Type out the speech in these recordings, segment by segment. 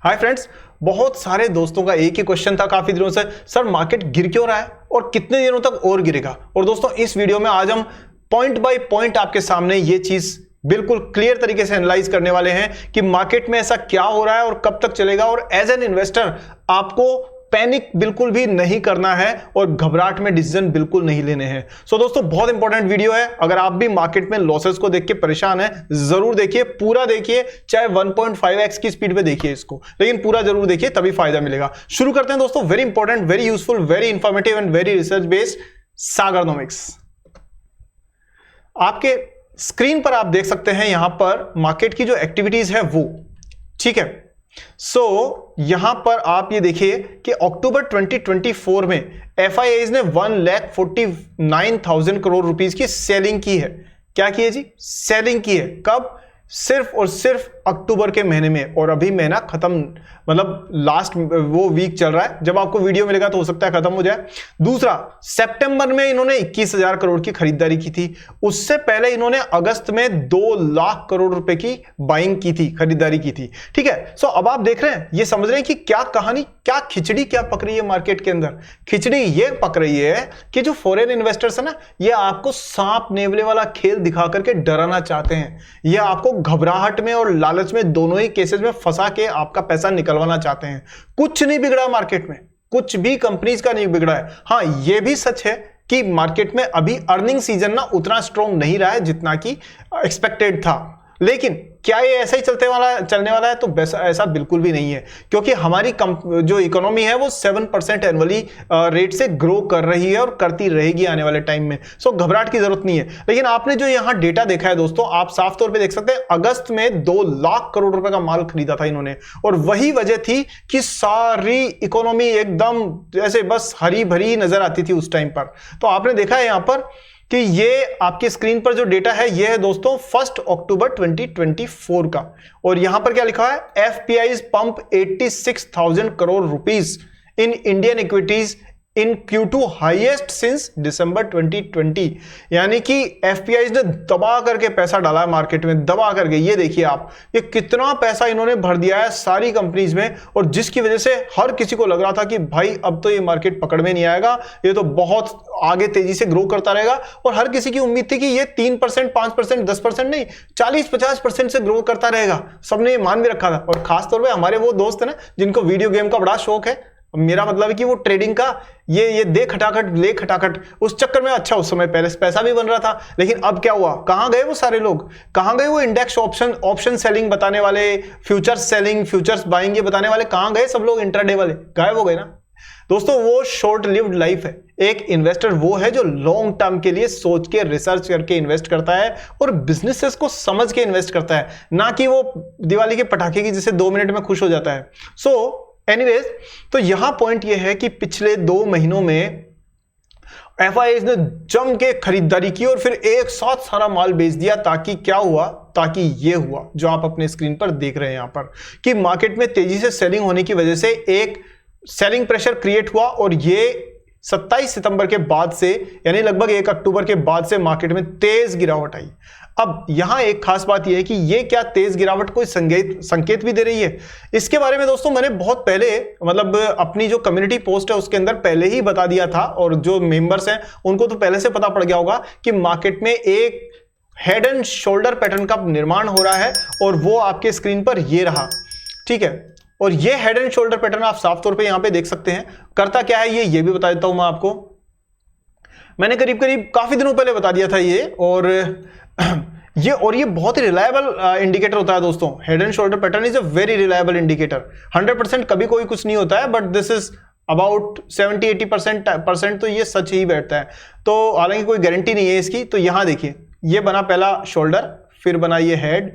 Hi friends, बहुत सारे दोस्तों का एक ही क्वेश्चन था काफी दिनों से, सर मार्केट गिर क्यों रहा है और कितने दिनों तक और गिरेगा। और दोस्तों इस वीडियो में आज हम पॉइंट बाय पॉइंट आपके सामने ये चीज बिल्कुल क्लियर तरीके से एनालाइज करने वाले हैं कि मार्केट में ऐसा क्या हो रहा है और कब तक चलेगा। और एज एन इन्वेस्टर आपको पैनिक बिल्कुल भी नहीं करना है और घबराहट में डिसीजन बिल्कुल नहीं लेने हैं। सो दोस्तों बहुत इंपॉर्टेंट वीडियो है। अगर आप भी मार्केट में लॉसेस को देख के परेशान हैं, जरूर देखिए, पूरा देखिए, चाहे 1.5x की स्पीड पे देखिए इसको, लेकिन पूरा जरूर देखिए, तभी फायदा मिलेगा। शुरू करते हैं दोस्तों। Very important, very useful, very informative and very research based Sagarnomics. आपके स्क्रीन पर आप देख सकते हैं यहां पर मार्केट की जो एक्टिविटीज है वो, ठीक है। यहां पर आप ये देखिए कि अक्टूबर 2024 में FIIs ने 1,49,000 करोड़ रुपीस की सेलिंग की है। क्या की है जी? सेलिंग की है। कब? सिर्फ और सिर्फ अक्टूबर के महीने में। और अभी महीना खत्म, मतलब लास्ट वो वीक चल रहा है, जब आपको वीडियो मिलेगा तो हो सकता है खत्म हो जाए। दूसरा, सितंबर में इन्होंने 21,000 करोड़ की खरीदारी की थी। उससे पहले इन्होंने अगस्त में 2 लाख करोड़ रुपए की बाइंग की थी, खरीदारी की थी, ठीक है। अब आप देख रहे हैं, ये समझ रहे हैं कि क्या कहानी, क्या खिचड़ी क्या पक रही है मार्केट के अंदर। खिचड़ी ये पक रही है कि जो फॉरेन इन्वेस्टर्स है ना, ये आपको सांप नेवले वाला खेल दिखा करके डराना चाहते हैं। ये आपको घबराहट में और लालच में, दोनों ही केसेस में फंसा के आपका पैसा निकलवाना चाहते हैं। कुछ नहीं बिगड़ा मार्केट में, कुछ भी कंपनीज का नहीं बिगड़ा है। हां, यह भी सच है कि मार्केट में अभी अर्निंग सीजन ना उतना स्ट्रॉन्ग नहीं रहा है जितना कि एक्सपेक्टेड था। लेकिन क्या ये ऐसा ही चलने वाला है? तो ऐसा बिल्कुल भी नहीं है, क्योंकि हमारी जो इकोनॉमी है वो 7% एनुअली रेट से ग्रो कर रही है और करती रहेगी आने वाले टाइम में। घबराहट की जरूरत नहीं है। लेकिन आपने जो यहां डेटा देखा है दोस्तों, आप साफ तौर पे देख सकते हैं, अगस्त में 2 लाख करोड़ रुपए का माल खरीदा था इन्होंने। और वही वजह थी कि सारी इकोनॉमी एकदम ऐसे बस हरी भरी नजर आती थी उस टाइम पर। तो आपने देखा है यहां पर कि ये आपके स्क्रीन पर जो डेटा है ये है दोस्तों 1 अक्टूबर 2024 का। और यहां पर क्या लिखा है? FPIs pump 86,000 crore rupees in Indian equities in Q2 highest since दिसंबर 2020। यानी कि FPIs ने दबा करके पैसा डाला है मार्केट में, दबा करके। ये देखिए आप, ये कितना पैसा इन्होंने भर दिया है सारी कंपनीज में, और जिसकी वजह से हर किसी को लग रहा था कि भाई अब तो ये मार्केट पकड़ में नहीं आएगा, ये तो बहुत आगे तेजी से ग्रो करता रहेगा। और हर किसी की उम्मीद थी कि ये 3%, 5%, 10% नहीं, 40-50% से ग्रो करता रहेगा। सबने ये मान भी रखा था। और खासतौर पर हमारे वो दोस्त है ना जिनको वीडियो गेम का बड़ा शौक है, मेरा मतलब है कि वो ट्रेडिंग का ये दे खटाखट ले खटाखट, उस चक्कर में अच्छा उस समय पहले पैसा भी बन रहा था। लेकिन अब क्या हुआ? कहां गए वो सारे लोग? कहां गए वो इंडेक्स ऑप्शन सेलिंग बताने वाले, फ्यूचर्स सेलिंग, फ्यूचर्स बाइंग ये बताने वाले? कहां गए सब लोग? इंट्राडे वाले गायब हो गए ना दोस्तों। वो शॉर्ट लिव्ड लाइफ है। एक इन्वेस्टर वो है जो लॉन्ग टर्म के लिए सोच के, रिसर्च करके इन्वेस्ट करता है और बिजनेसेस को समझ के इन्वेस्ट करता है, ना कि वो दिवाली के पटाखे की जिसे 2 मिनट में खुश हो जाता है। एनीवेज, तो यहां पॉइंट यह है कि पिछले 2 महीनों में FIIs ने जम के खरीदारी की और फिर एक साथ सारा माल बेच दिया। ताकि क्या हुआ? ताकि ये हुआ जो आप अपने स्क्रीन पर देख रहे हैं यहां पर, कि मार्केट में तेजी से सेलिंग होने की वजह से एक सेलिंग प्रेशर क्रिएट हुआ। और ये 27 सितंबर के बाद से, यानी लगभग 1 अक्टूबर के बाद से मार्केट में तेज गिरावट आई। अब यहां एक खास बात यह है कि ये क्या तेज गिरावट कोई संकेत भी दे रही है? इसके बारे में दोस्तों मैंने बहुत पहले, मतलब अपनी जो कम्युनिटी पोस्ट है उसके अंदर पहले ही बता दिया था, और जो मेंबर्स हैं उनको तो पहले से पता पड़ गया होगा कि मार्केट में एक हेड एंड शोल्डर पैटर्न का निर्माण हो रहा है। और वो आपके स्क्रीन पर ये रहा, ठीक है। और ये हेड एंड शोल्डर पैटर्न आप साफ तौर पे यहां पे देख सकते हैं। करता क्या है ये भी बता देता हूं मैं आपको। मैंने करीब काफी दिनों पहले बता दिया था ये। और ये बहुत ही रिलायबल इंडिकेटर होता है दोस्तों। Head and shoulder pattern is a very reliable indicator. 100% कभी कोई कुछ नहीं होता है, बट दिस इज अबाउट 70-80% तो ये सच ही बैठता है। तो हालांकि कोई गारंटी नहीं है इसकी। तो यहां देखिए, ये बना पहला शोल्डर, फिर बना ये हेड,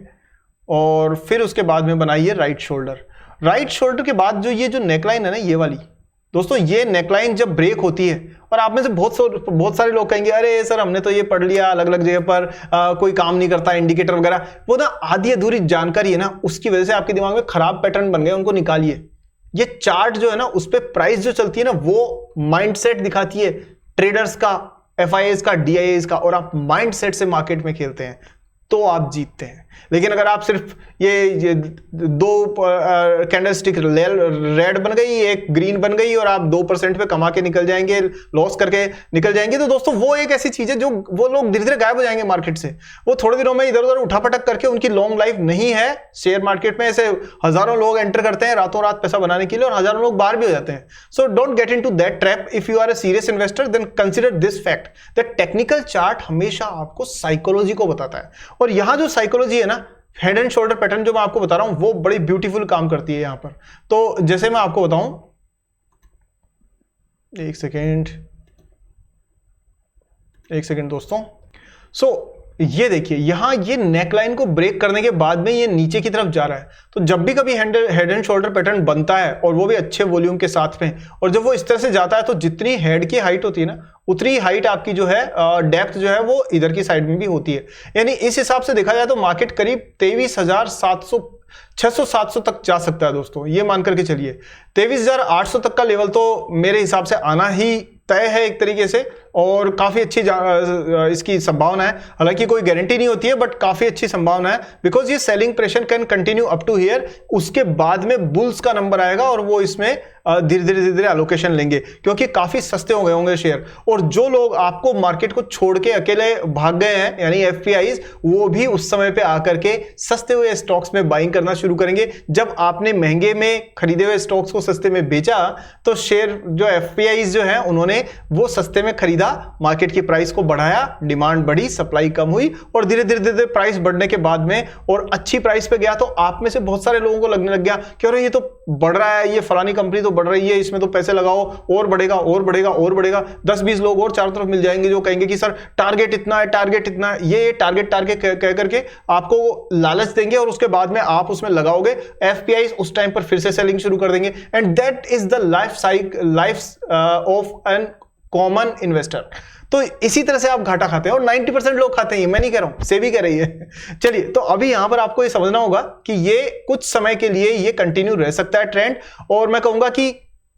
और फिर उसके बाद में बना ये राइट शोल्डर। राइट शोल्डर के बाद जो ये जो नेकलाइन है ना, ये वाली दोस्तों, ये नेकलाइन जब ब्रेक होती है, और आप में से बहुत सारे लोग कहेंगे अरे सर हमने तो ये पढ़ लिया अलग अलग जगह पर, कोई काम नहीं करता इंडिकेटर वगैरह। वो ना आधी अधूरी जानकारी है ना, उसकी वजह से आपके दिमाग में खराब पैटर्न बन गए, उनको निकालिए। ये चार्ट जो है ना, उस पर प्राइस जो चलती है ना, वो माइंडसेट दिखाती है ट्रेडर्स का, FIIs का, DIIs का, और आप माइंडसेट से मार्केट में खेलते हैं। तो आप जीतते हैं। लेकिन अगर आप सिर्फ ये दो कैंडलस्टिक रेड बन गई, एक ग्रीन बन गई और आप 2% पे कमा के निकल जाएंगे, लॉस करके निकल जाएंगे, तो दोस्तों वो एक ऐसी चीज है जो वो लोग धीरे धीरे गायब हो जाएंगे मार्केट से। वो थोड़े दिनों में इधर उधर उठापटक करके उनकी लॉन्ग लाइफ नहीं है। शेयर मार्केट में ऐसे हजारों लोग एंटर करते हैं रातों रात पैसा बनाने के लिए और हजारों लोग बाहर भी हो जाते हैं। So don't get into that trap. If you are a serious investor then consider this fact that technical chart हमेशा आपको साइकोलॉजी को बताता है। और यहां जो साइकोलॉजी है ना, हेड एंड शोल्डर पैटर्न जो मैं आपको बता रहा हूं, वो बड़ी ब्यूटीफुल काम करती है यहां पर। तो जैसे मैं आपको बताऊं, एक सेकेंड दोस्तों। ये देखिए यहां ये नेकलाइन को ब्रेक करने के बाद में ये नीचे की तरफ जा रहा है। तो जब भी कभी हेड एंड शोल्डर पैटर्न बनता है और वो भी अच्छे वॉल्यूम के साथ में, और जब वो इस तरह से जाता है तो जितनी हेड की हाइट होती है ना, उतनी हाइट आपकी जो है डेप्थ जो है वो इधर की साइड में भी होती है। यानी इस हिसाब से देखा जाए तो मार्केट करीब 23,600-700 तक जा सकता है दोस्तों। ये मान करके चलिए 23,800 तक का लेवल तो मेरे हिसाब से आना ही तय है एक तरीके से, और काफी अच्छी इसकी संभावना है। हालांकि कोई गारंटी नहीं होती है, बट काफी अच्छी संभावना है, बिकॉज ये selling pressure can continue up to here. उसके बाद में बुल्स का नंबर आएगा और वो इसमें धीरे धीरे एलोकेशन लेंगे, क्योंकि काफी सस्ते हो गए होंगे शेयर। और जो लोग आपको मार्केट को छोड़ के अकेले भाग गए हैं, यानी एफपीआईज, वो भी उस समय पे आकर के सस्ते हुए स्टॉक्स में बाइंग करना शुरू करेंगे। जब आपने महंगे में खरीदे हुए स्टॉक्स को सस्ते में बेचा, तो शेयर जो एफपीआईज जो है उन्होंने वो सस्ते में खरीदा, मार्केट की प्राइस को बढ़ाया, डिमांड बढ़ी, सप्लाई कम हुई, और धीरे धीरे प्राइस बढ़ने के बाद में और अच्छी प्राइस पे गया, तो आप में से बहुत सारे लोगों को लगने लग गया कि अरे ये तो बढ़ रहा है, ये फलानी कंपनी तो बढ़ रही है, इसमें तो पैसे लगाओ और बढ़ेगा और बढ़ेगा और बढ़ेगा। 10-20 लोग और चारों तरफ मिल जाएंगे जो कहेंगे कि सर टारगेट इतना है, टारगेट इतना है। ये टारगेट कह करके आपको लालच देंगे और उसके बाद में आप उसमें लगाओगे, एफपीआई उस टाइम पर फिर से सेलिंग शुरू कर देंगे। And that is the life of an common investor. तो इसी तरह से आप घाटा खाते हैं, और 90% लोग खाते हैं, मैं नहीं कह रहा हूं, सेबी कह रही है। चलिए, तो अभी यहां पर आपको ये समझना होगा कि ये कुछ समय के लिए ये कंटिन्यू रह सकता है ट्रेंड, और मैं कहूंगा कि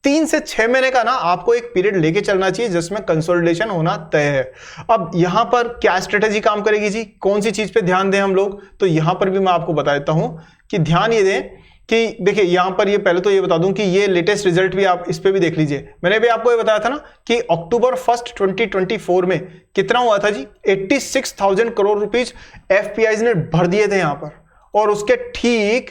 3 से 6 महीने का ना आपको एक पीरियड लेके चलना चाहिए जिसमें कंसोलिडेशन होना तय है। अब यहां पर क्या स्ट्रेटेजी काम करेगी जी, कौन सी चीज पे ध्यान दें हम लोग, तो यहां पर भी मैं आपको बता देता हूं कि ध्यान ये दें कि देखिए यहां पर ये पहले तो ये बता दूं कि ये लेटेस्ट रिजल्ट भी आप इस पे भी देख लीजिए। मैंने भी आपको ये बताया था ना कि अक्टूबर 1 2024 में कितना हुआ था जी, 86,000 करोड़ रुपीज एफपीआईज ने भर दिए थे यहां पर, और उसके ठीक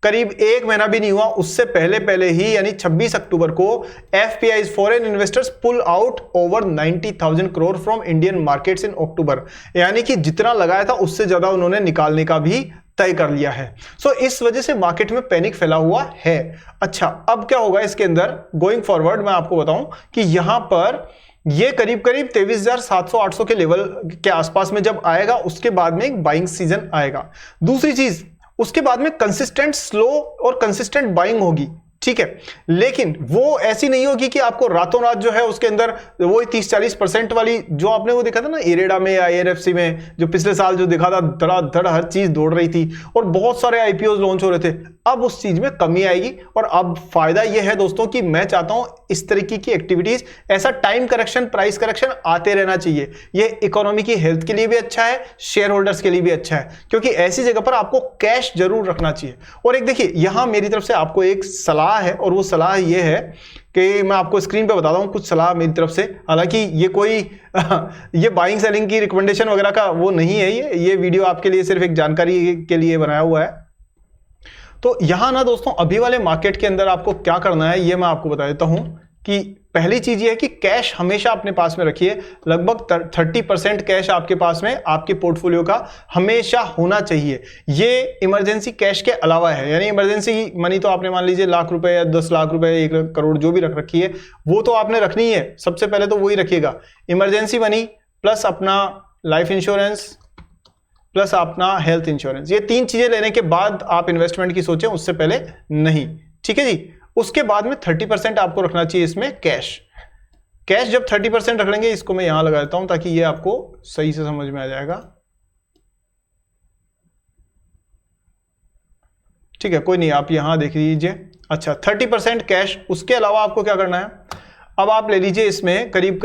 करीब 1 महीना भी नहीं हुआ उससे पहले ही, यानी 26 अक्टूबर को FPIs foreign investors pull out over 90,000 crore from Indian markets in October. यानी कि जितना लगाया था उससे ज्यादा उन्होंने निकालने का भी तय कर लिया है। सो इस वजह से मार्केट में पैनिक फैला हुआ है। अच्छा, अब क्या होगा इसके अंदर गोइंग फॉरवर्ड, मैं आपको बताऊं कि यहां पर ये करीब 23,700-800 के लेवल के आसपास में जब आएगा, उसके बाद में एक बाइंग सीजन आएगा। दूसरी चीज, उसके बाद में कंसिस्टेंट स्लो और कंसिस्टेंट बाइंग होगी, ठीक है, लेकिन वो ऐसी नहीं होगी कि आपको रातों रात जो है उसके अंदर वो 30-40% वाली जो आपने वो देखा था ना इरेडा में या एआरएफसी में, जो पिछले साल जो देखा था धड़ाधड़ हर चीज दौड़ रही थी और बहुत सारे आईपीओ लॉन्च हो रहे थे। अब उस चीज में कमी आएगी, और अब फायदा यह है दोस्तों कि मैं चाहता हूं इस तरीके की एक्टिविटीज, ऐसा टाइम करेक्शन, प्राइस करेक्शन आते रहना चाहिए। यह इकोनॉमी की हेल्थ के लिए भी अच्छा है, शेयर होल्डर्स के लिए भी अच्छा है, क्योंकि ऐसी जगह पर आपको कैश जरूर रखना चाहिए। और एक देखिए यहां मेरी तरफ से आपको एक सलाह है, और वो सलाह ये है कि मैं आपको स्क्रीन पे बताता हूं कुछ सलाह मेरी तरफ से। हालांकि ये कोई ये बाइंग सेलिंग की रिकमेंडेशन वगैरह का वो नहीं है, ये वीडियो आपके लिए सिर्फ एक जानकारी के लिए बनाया हुआ है। तो यहां ना दोस्तों अभी वाले मार्केट के अंदर आपको क्या करना है ये मैं आपको बता देता हूं कि पहली चीज ये है कि कैश हमेशा अपने पास में रखिए। लगभग 30% कैश आपके पास में आपके पोर्टफोलियो का हमेशा होना चाहिए। ये इमरजेंसी कैश के अलावा है, यानी इमरजेंसी मनी तो आपने मान लीजिए लाख रुपए या 10 लाख रुपए, 1 करोड़ जो भी रख रखी है, वो तो आपने रखनी है, सबसे पहले तो वही रखिएगा। इमरजेंसी मनी प्लस अपना लाइफ इंश्योरेंस प्लस अपना हेल्थ इंश्योरेंस, ये 3 चीजें लेने के बाद आप इन्वेस्टमेंट की सोचें, उससे पहले नहीं, ठीक है जी। उसके बाद में 30% आपको रखना चाहिए इसमें कैश। जब 30% रख लेंगे, इसको मैं यहां लगा देता हूं ताकि ये आपको सही से समझ में आ जाएगा, ठीक है, कोई नहीं, आप यहां देख लीजिए। अच्छा, 30% कैश। उसके अलावा आपको क्या करना है, अब आप ले लीजिए इसमें करीब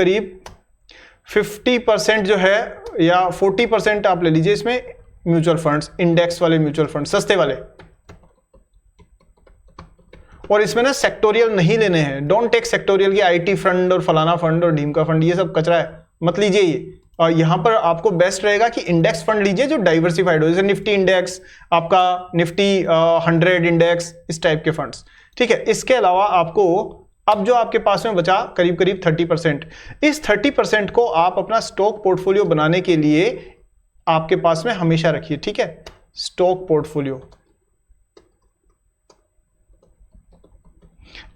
50% जो है, या 40% आप ले लीजिए इसमें म्यूचुअल फंड्स, इंडेक्स वाले म्यूचुअल फंड, सस्ते वाले। और इसमें ना सेक्टोरियल नहीं लेने हैं, डोंट टेक सेक्टोरियल की आईटी फंड और फलाना फंड और ढीम का फंड, ये सब कचरा है, मत लीजिए ये। और यहां पर आपको बेस्ट रहेगा कि इंडेक्स फंड लीजिए जो डाइवर्सिफाइड हो, जैसे निफ्टी इंडेक्स, आपका निफ्टी 100 इंडेक्स, इस टाइप के फंड्स, ठीक है। इसके अलावा आपको अब जो आपके पास में बचा करीब करीब 30%, इस 30% को आप अपना स्टॉक पोर्टफोलियो बनाने के लिए आपके पास में हमेशा रखिए, ठीक है। स्टॉक पोर्टफोलियो,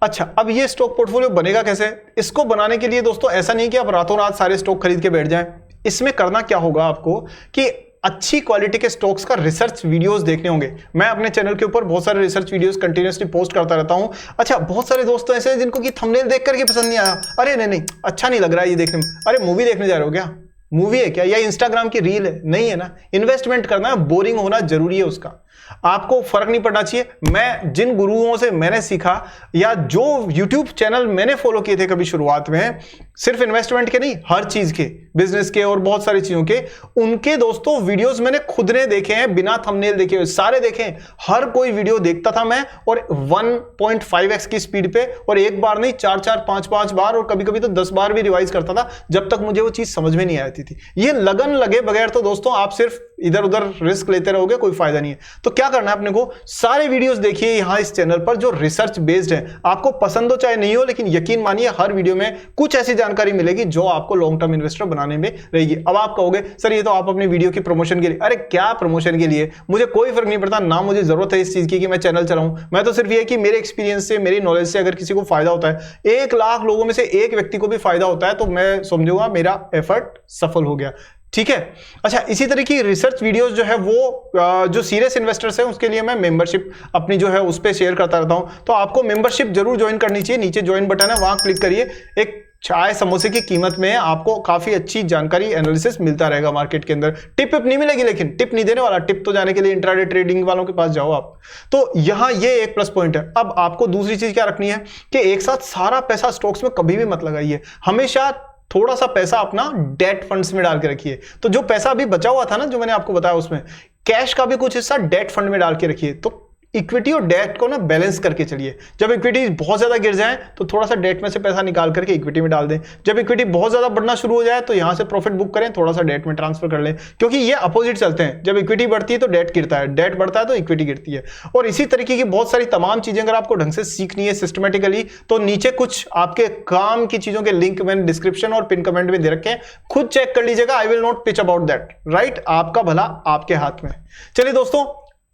अच्छा, अब ये स्टॉक पोर्टफोलियो बनेगा कैसे? इसको बनाने के लिए दोस्तों ऐसा नहीं कि आप रातों रात सारे स्टॉक खरीद के बैठ जाएं। इसमें करना क्या होगा आपको कि अच्छी क्वालिटी के स्टॉक्स का रिसर्च वीडियोस देखने होंगे। मैं अपने चैनल के ऊपर बहुत सारे रिसर्च वीडियोस कंटिन्यूअसली पोस्ट करता रहता हूं। अच्छा, बहुत सारे दोस्तों ऐसे हैं जिनको कि थंबनेल देख करके पसंद नहीं आया, अरे नहीं अच्छा नहीं लग रहा है ये देखने में, अरे मूवी देखने जा रहे हो क्या? मूवी है क्या या इंस्टाग्राम की रील है? नहीं है ना, इन्वेस्टमेंट करना है, बोरिंग होना जरूरी है उसका, आपको फर्क नहीं पड़ना चाहिए। मैं जिन गुरुओं से मैंने सीखा या जो यूट्यूब चैनल मैंने फॉलो किए थे कभी शुरुआत में, सिर्फ इन्वेस्टमेंट के नहीं, हर चीज के, बिजनेस के और बहुत सारी चीजों के, उनके दोस्तों वीडियोस मैंने खुद ने देखे हैं, बिना थंबनेल देखे हुए सारे देखे हैं। हर कोई वीडियो देखता था मैं, और 1.5x की स्पीड पे, और एक बार नहीं 4-4 5-5 बार और कभी कभी तो 10 बार भी रिवाइज करता था, जब तक मुझे वो चीज समझ में नहीं आती थी। ये लगन लगे बगैर तो दोस्तों आप सिर्फ इधर उधर रिस्क लेते रहोगे, कोई फायदा नहीं है। तो क्या करना है अपने को, सारे वीडियोस देखिए यहां इस चैनल पर जो रिसर्च बेस्ड है, आपको पसंद हो चाहे नहीं हो, लेकिन यकीन मानिए हर वीडियो में कुछ ऐसी जानकारी मिलेगी जो आपको लॉन्ग टर्म इन्वेस्टर बनाने में रहेगी। अब आप कहोगे सर ये तो आप अपनी वीडियो की प्रमोशन के लिए, अरे क्या प्रमोशन के लिए, मुझे कोई फर्क नहीं पड़ता, ना मुझे जरूरत है इस चीज की कि मैं चैनल चलाऊं। मैं तो सिर्फ ये कि मेरे एक्सपीरियंस से, मेरी नॉलेज से अगर किसी को फायदा होता है, 1 लाख लोगों में से एक व्यक्ति को भी फायदा होता है, तो मैं समझूंगा मेरा एफर्ट सफल हो गया, ठीक है। अच्छा, इसी तरह की रिसर्च वीडियोस जो है वो जो सीरियस इन्वेस्टर्स हैं उसके लिए मैं मेंबरशिप अपनी जो है उस पे शेयर करता रहता हूं, तो आपको मेंबरशिप जरूर ज्वाइन करनी चाहिए। नीचे ज्वाइन बटन है, वहां क्लिक करिए। एक चाय समोसे की कीमत में आपको काफी अच्छी जानकारी, एनालिसिस मिलता रहेगा मार्केट के अंदर। टिप नहीं मिलेगी, लेकिन टिप नहीं देने वाला, टिप तो जाने के लिए इंट्राडे ट्रेडिंग वालों के पास जाओ आप। तो यहां ये एक प्लस पॉइंट है। अब आपको दूसरी चीज क्या रखनी है कि एक साथ सारा पैसा स्टॉक्स में कभी भी मत लगाइए, हमेशा थोड़ा सा पैसा अपना डेट फंड्स में डाल के रखिए। तो जो पैसा अभी बचा हुआ था ना, जो मैंने आपको बताया, उसमें कैश का भी कुछ हिस्सा डेट फंड में डाल के रखिए। तो इक्विटी और डेट को ना बैलेंस करके चलिए। जब इक्विटी बहुत ज्यादा गिर जाए तो थोड़ा सा डेट में से पैसा निकाल करके इक्विटी में डाल दें, जब इक्विटी बहुत ज्यादा बढ़ना शुरू हो जाए तो यहां से प्रॉफिट बुक करें, थोड़ा सा डेट में ट्रांसफर कर लें, क्योंकि ये अपोजिट चलते हैं। जब इक्विटी बढ़ती है तो डेट गिरता है, डेट बढ़ता है तो इक्विटी गिरती है। और इसी तरीके की बहुत सारी तमाम चीजें अगर आपको ढंग से सीखनी है सिस्टमेटिकली, तो नीचे कुछ आपके काम की चीजों के लिंक मैंने डिस्क्रिप्शन और पिन कमेंट में दे रखे हैं, खुद चेक कर लीजिएगा। I will not pitch about that, right? आपका भला आपके हाथ में। चलिए दोस्तों,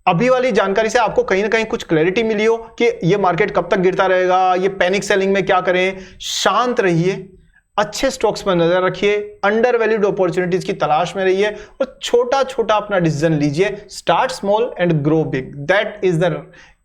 अभी वाली जानकारी से आपको कहीं ना कहीं कुछ क्लैरिटी मिली हो कि ये मार्केट कब तक गिरता रहेगा, ये पैनिक सेलिंग में क्या करें। शांत रहिए, अच्छे स्टॉक्स पर नजर रखिए, अंडर वैल्यूड अपॉर्चुनिटीज की तलाश में रहिए और छोटा छोटा अपना डिसीजन लीजिए। Start small and grow big, that is the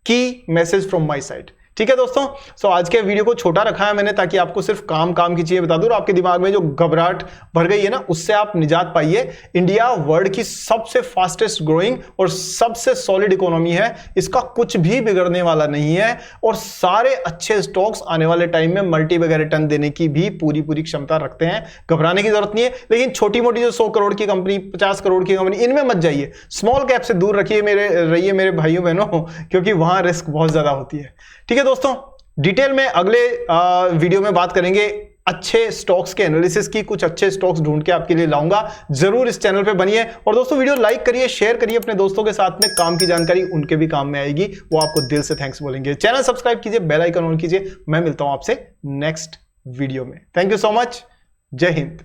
key message from my side. ठीक है दोस्तों, सो आज के वीडियो को छोटा रखा है मैंने ताकि आपको सिर्फ काम की चीजें बता दूं और आपके दिमाग में जो घबराहट भर गई है ना, उससे आप निजात पाइए। इंडिया वर्ल्ड की सबसे फास्टेस्ट ग्रोइंग और सबसे सॉलिड इकोनॉमी है, इसका कुछ भी बिगड़ने वाला नहीं है और सारे अच्छे स्टॉक्स आने वाले टाइम में मल्टी वगैरह रिटर्न देने की भी पूरी क्षमता रखते हैं। घबराने की जरूरत नहीं है, लेकिन छोटी मोटी जो 100 करोड़ की कंपनी, 50 करोड़ की कंपनी, इनमें मत जाइए। स्मॉल कैप से दूर रहिए मेरे भाइयों बहनों, क्योंकि वहां रिस्क बहुत ज्यादा होती है। ठीक है दोस्तों, डिटेल में अगले वीडियो में बात करेंगे अच्छे स्टॉक्स के एनालिसिस की। कुछ अच्छे स्टॉक्स ढूंढ के आपके लिए लाऊंगा, जरूर इस चैनल पे बनिए। और दोस्तों वीडियो लाइक करिए, शेयर करिए अपने दोस्तों के साथ में, काम की जानकारी उनके भी काम में आएगी, वो आपको दिल से थैंक्स बोलेंगे। चैनल सब्सक्राइब कीजिए, बेल आइकन ऑन कीजिए। मैं मिलता हूं आपसे नेक्स्ट वीडियो में। थैंक यू सो मच, जय हिंद।